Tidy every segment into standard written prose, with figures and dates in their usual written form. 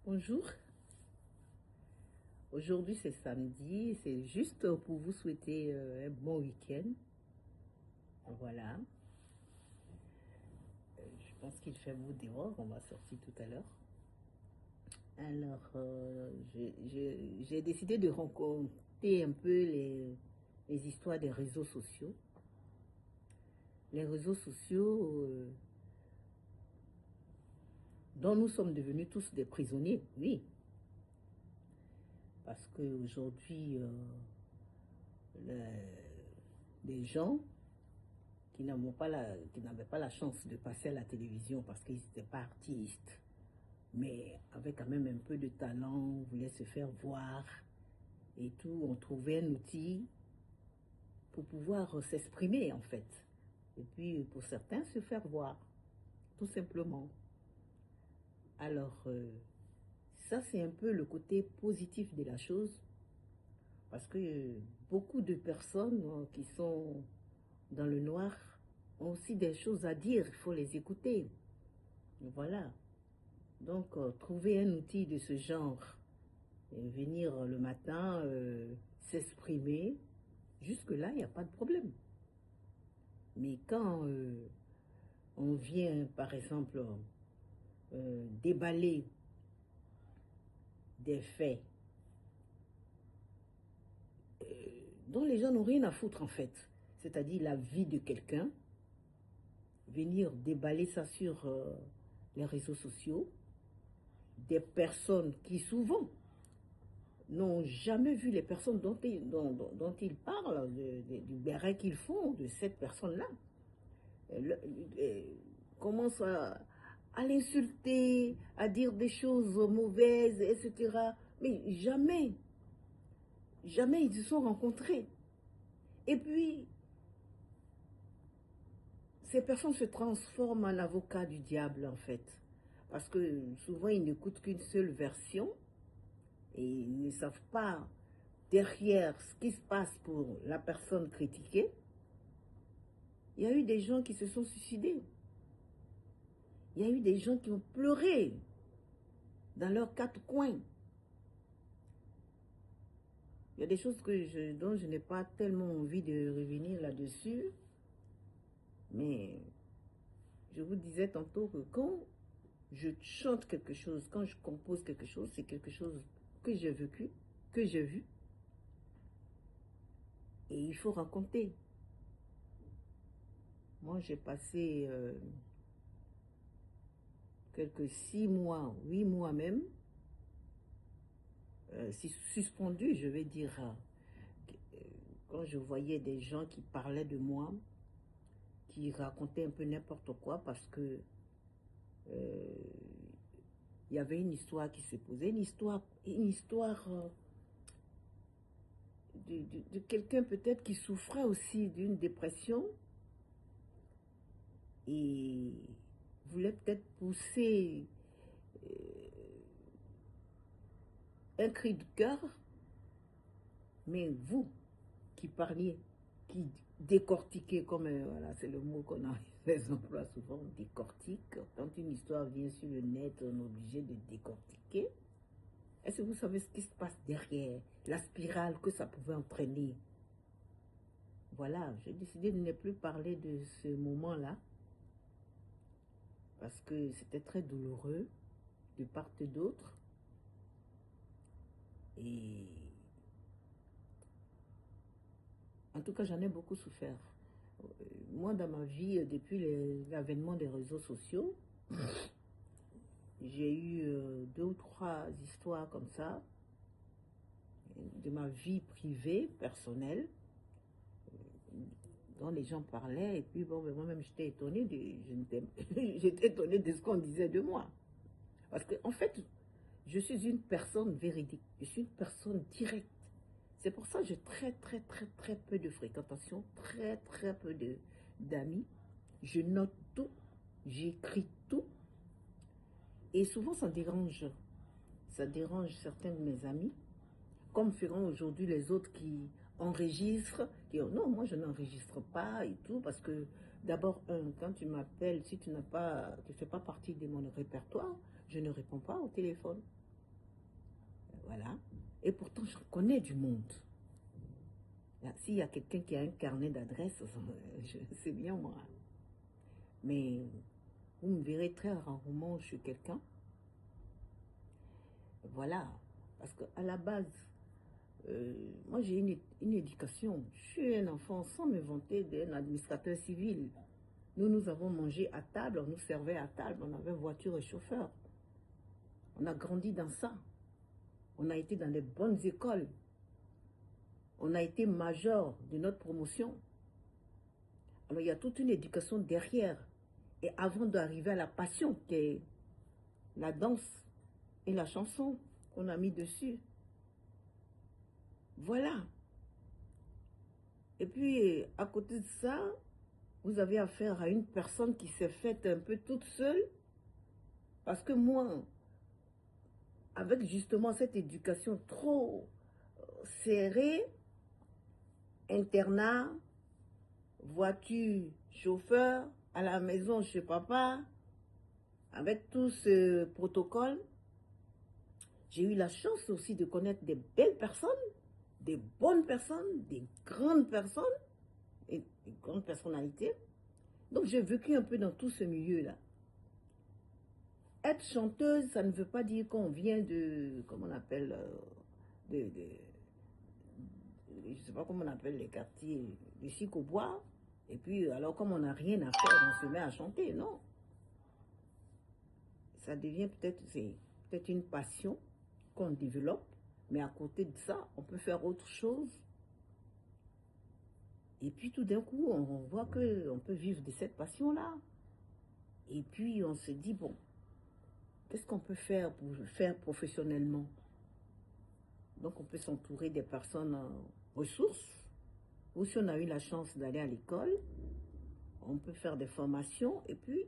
Bonjour, aujourd'hui c'est samedi, c'est juste pour vous souhaiter un bon week-end. Voilà, je pense qu'il fait beau dehors, on va sortir tout à l'heure. Alors, j'ai décidé de raconter un peu les histoires des réseaux sociaux. Les réseaux sociaux dont nous sommes devenus tous des prisonniers, oui. Parce qu'aujourd'hui, les gens qui n'avaient pas la chance de passer à la télévision parce qu'ils n'étaient pas artistes, mais avaient quand même un peu de talent, voulaient se faire voir et tout, on trouvait un outil pour pouvoir s'exprimer en fait. Et puis pour certains, se faire voir, tout simplement. Alors, ça c'est un peu le côté positif de la chose, parce que beaucoup de personnes qui sont dans le noir ont aussi des choses à dire, il faut les écouter. Voilà. Donc, trouver un outil de ce genre, et venir le matin s'exprimer, jusque-là, il n'y a pas de problème. Mais quand on vient, par exemple, déballer des faits dont les gens n'ont rien à foutre, en fait, c'est-à-dire la vie de quelqu'un, venir déballer ça sur les réseaux sociaux, des personnes qui souvent n'ont jamais vu les personnes dont ils parlent, du béret qu'ils font de cette personne-là. Commencent à l'insulter, à dire des choses mauvaises, etc. Mais jamais, jamais ils se sont rencontrés. Et puis, ces personnes se transforment en avocats du diable, en fait. Parce que souvent, ils n'écoutent qu'une seule version et ils ne savent pas derrière ce qui se passe pour la personne critiquée. Il y a eu des gens qui se sont suicidés. Il y a eu des gens qui ont pleuré dans leurs quatre coins. Il y a des choses dont je n'ai pas tellement envie de revenir là-dessus. Mais je vous disais tantôt que quand je chante quelque chose, quand je compose quelque chose, c'est quelque chose que j'ai vécu, que j'ai vu. Et il faut raconter. Moi, j'ai passé quelques 6 mois, 8 mois même, suspendu, je vais dire, quand je voyais des gens qui parlaient de moi, qui racontaient un peu n'importe quoi parce que il y avait une histoire qui se posait, une histoire de quelqu'un peut-être qui souffrait aussi d'une dépression et voulait peut-être pousser un cri de cœur, mais vous qui parliez, qui décortiquez, comme voilà, c'est le mot qu'on a, les emplois souvent, on décortique. Quand une histoire vient sur le net, on est obligé de décortiquer. Est-ce que vous savez ce qui se passe derrière, la spirale que ça pouvait entraîner? Voilà, j'ai décidé de ne plus parler de ce moment-là, parce que c'était très douloureux de part et d'autre. Et en tout cas, j'en ai beaucoup souffert. Moi, dans ma vie, depuis l'avènement des réseaux sociaux, j'ai eu 2 ou 3 histoires comme ça, de ma vie privée, personnelle, dont les gens parlaient. Et puis, bon, moi-même, j'étais étonnée j'étais étonnée de ce qu'on disait de moi. Parce que, en fait, je suis une personne véridique. Je suis une personne directe. C'est pour ça que j'ai très peu de fréquentation, très peu d'amis. Je note tout, j'écris tout. Et souvent, ça dérange. Ça dérange certains de mes amis, comme feront aujourd'hui les autres qui enregistrent, qui disent non, moi je n'enregistre pas et tout, parce que d'abord, quand tu m'appelles, si tu ne fais pas partie de mon répertoire, je ne réponds pas au téléphone. Voilà. Et pourtant, je connais du monde. S'il y a quelqu'un qui a un carnet d'adresses, c'est bien moi. Mais vous me verrez très rarement chez quelqu'un. Voilà. Parce qu'à la base, moi j'ai une éducation. Je suis un enfant sans me vanter d'un administrateur civil. Nous avons mangé à table, on nous servait à table, on avait voiture et chauffeur. On a grandi dans ça. On a été dans les bonnes écoles. On a été major de notre promotion. Alors il y a toute une éducation derrière. Et avant d'arriver à la passion qui est la danse et la chanson qu'on a mis dessus. Voilà. Et puis, à côté de ça, vous avez affaire à une personne qui s'est faite un peu toute seule. Parce que moi, avec justement cette éducation trop serrée, internat, voiture, chauffeur, à la maison chez papa, avec tout ce protocole, j'ai eu la chance aussi de connaître des belles personnes, des bonnes personnes, des grandes personnes, et des grandes personnalités. Donc j'ai vécu un peu dans tout ce milieu-là. Être chanteuse, ça ne veut pas dire qu'on vient de, comment on appelle, je ne sais pas comment on appelle les quartiers, de Chic-au-Bois. Et puis, alors comme on n'a rien à faire, on se met à chanter, non. Ça devient peut-être une passion qu'on développe, mais à côté de ça, on peut faire autre chose. Et puis tout d'un coup, on voit qu'on peut vivre de cette passion-là. Et puis on se dit, bon, qu'est-ce qu'on peut faire pour faire professionnellement? Donc on peut s'entourer des personnes ressources. Ou si on a eu la chance d'aller à l'école, on peut faire des formations et puis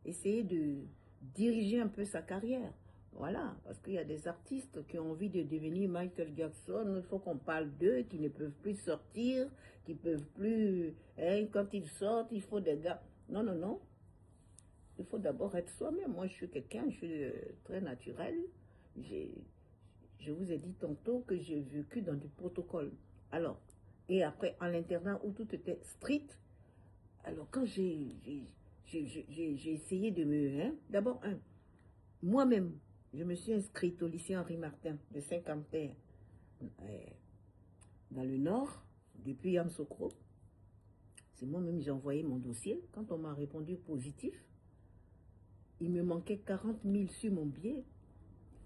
essayer de diriger un peu sa carrière. Voilà, parce qu'il y a des artistes qui ont envie de devenir Michael Jackson. Il faut qu'on parle d'eux, qui ne peuvent plus sortir, qui ne peuvent plus... Hein, quand ils sortent, il faut des gars... Non, non, non. Il faut d'abord être soi-même. Moi, je suis quelqu'un, je suis très naturel. Je vous ai dit tantôt que j'ai vécu dans du protocole. Alors, et après, en l'internat où tout était strict, alors quand j'ai essayé de me... Hein, d'abord, moi-même, je me suis inscrite au lycée Henri Martin de Saint-Quentin dans le Nord, depuis Yamoussoukro. C'est moi-même j'ai envoyé mon dossier. Quand on m'a répondu positif, il me manquait 40 000 sur mon billet.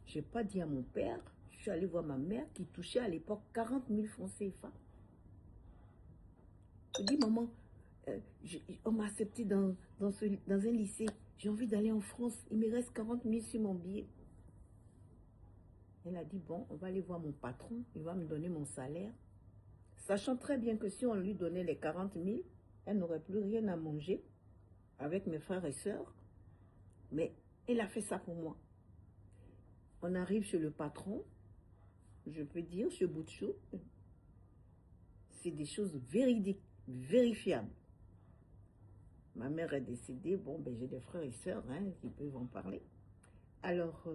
Je n'ai pas dit à mon père. Je suis allée voir ma mère qui touchait à l'époque 40 000 francs CFA. Je dis, maman, on m'a accepté dans un lycée. J'ai envie d'aller en France. Il me reste 40 000 sur mon billet. Elle a dit, bon, on va aller voir mon patron. Il va me donner mon salaire. Sachant très bien que si on lui donnait les 40 000, elle n'aurait plus rien à manger avec mes frères et sœurs. Mais elle a fait ça pour moi. On arrive chez le patron. Je peux dire, chez Boutchou. C'est des choses véridiques, vérifiables. Ma mère est décédée. Bon, ben j'ai des frères et sœurs qui peuvent en parler. Alors,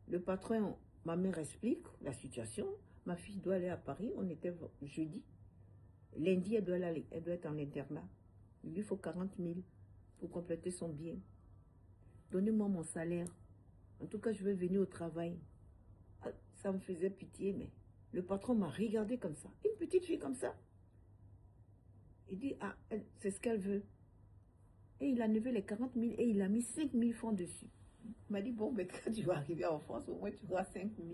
le patron, ma mère explique la situation. Ma fille doit aller à Paris. On était jeudi. Lundi, elle doit être en internat. Il lui faut 40 000 pour compléter son billet. Donnez-moi mon salaire. En tout cas, je vais venir au travail. Ça me faisait pitié, mais le patron m'a regardé comme ça. Une petite fille comme ça. Il dit, ah, c'est ce qu'elle veut. Et il a enlevé les 40 000 et il a mis 5 000 francs dessus. Il m'a dit, bon, mais quand tu vas arriver en France, au moins tu auras 5 000.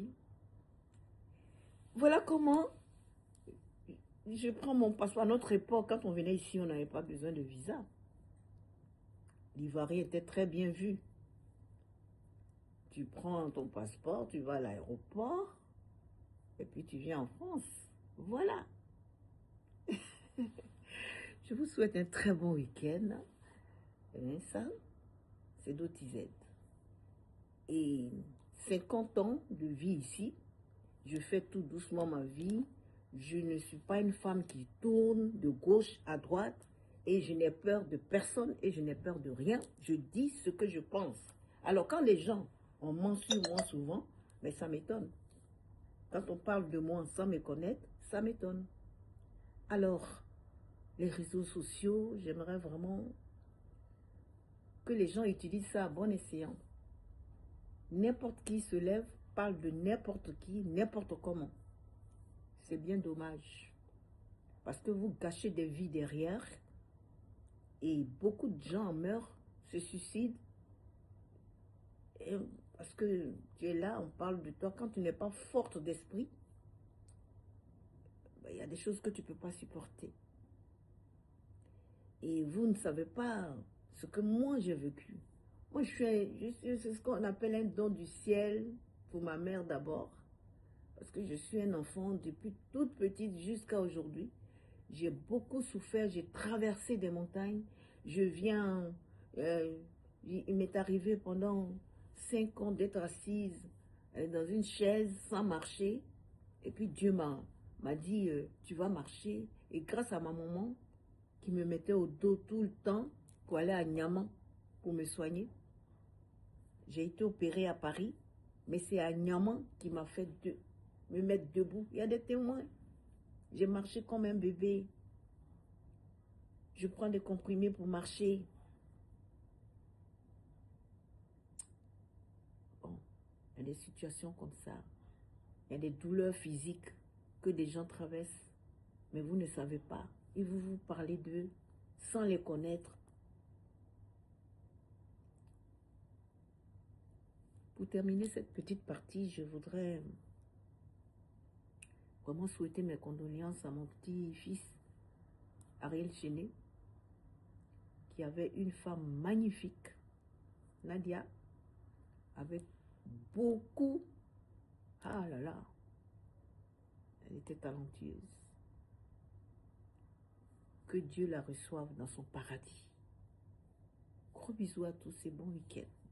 Voilà comment je prends mon passeport. À notre époque, quand on venait ici, on n'avait pas besoin de visa. L'Ivoirien était très bien vu. Tu prends ton passeport, tu vas à l'aéroport, et puis tu viens en France. Voilà. Je vous souhaite un très bon week-end. Et ça, c'est d'OTZ. Et 50 ans de vie ici. Je fais tout doucement ma vie. Je ne suis pas une femme qui tourne de gauche à droite. Et je n'ai peur de personne et je n'ai peur de rien. Je dis ce que je pense. Alors quand les gens ont menti sur moi souvent, mais ça m'étonne. Quand on parle de moi sans me connaître, ça m'étonne. Alors, les réseaux sociaux, j'aimerais vraiment que les gens utilisent ça à bon escient. N'importe qui se lève, parle de n'importe qui, n'importe comment. C'est bien dommage. Parce que vous gâchez des vies derrière et beaucoup de gens meurent, se suicident. Et parce que tu es là, on parle de toi. Quand tu n'es pas forte d'esprit, il y a des choses que tu ne peux pas supporter. Et vous ne savez pas ce que moi j'ai vécu. Moi, je suis ce qu'on appelle un don du ciel pour ma mère d'abord. Parce que je suis un enfant depuis toute petite jusqu'à aujourd'hui. J'ai beaucoup souffert, j'ai traversé des montagnes. Je viens, il m'est arrivé pendant 5 ans d'être assise dans une chaise sans marcher. Et puis Dieu m'a dit, tu vas marcher. Et grâce à ma maman, qui me mettait au dos tout le temps pour aller à Niamey pour me soigner. J'ai été opérée à Paris, mais c'est à Niamey qui m'a fait me mettre debout. Il y a des témoins. J'ai marché comme un bébé. Je prends des comprimés pour marcher. Bon, il y a des situations comme ça. Il y a des douleurs physiques que des gens traversent, mais vous ne savez pas. Et vous parlez d'eux sans les connaître. Pour terminer cette petite partie, je voudrais vraiment souhaiter mes condoléances à mon petit-fils, Ariel Chené, qui avait une femme magnifique, Nadia, avec beaucoup... Ah là là, elle était talentueuse. Que Dieu la reçoive dans son paradis. Gros bisous à tous et bon week-end.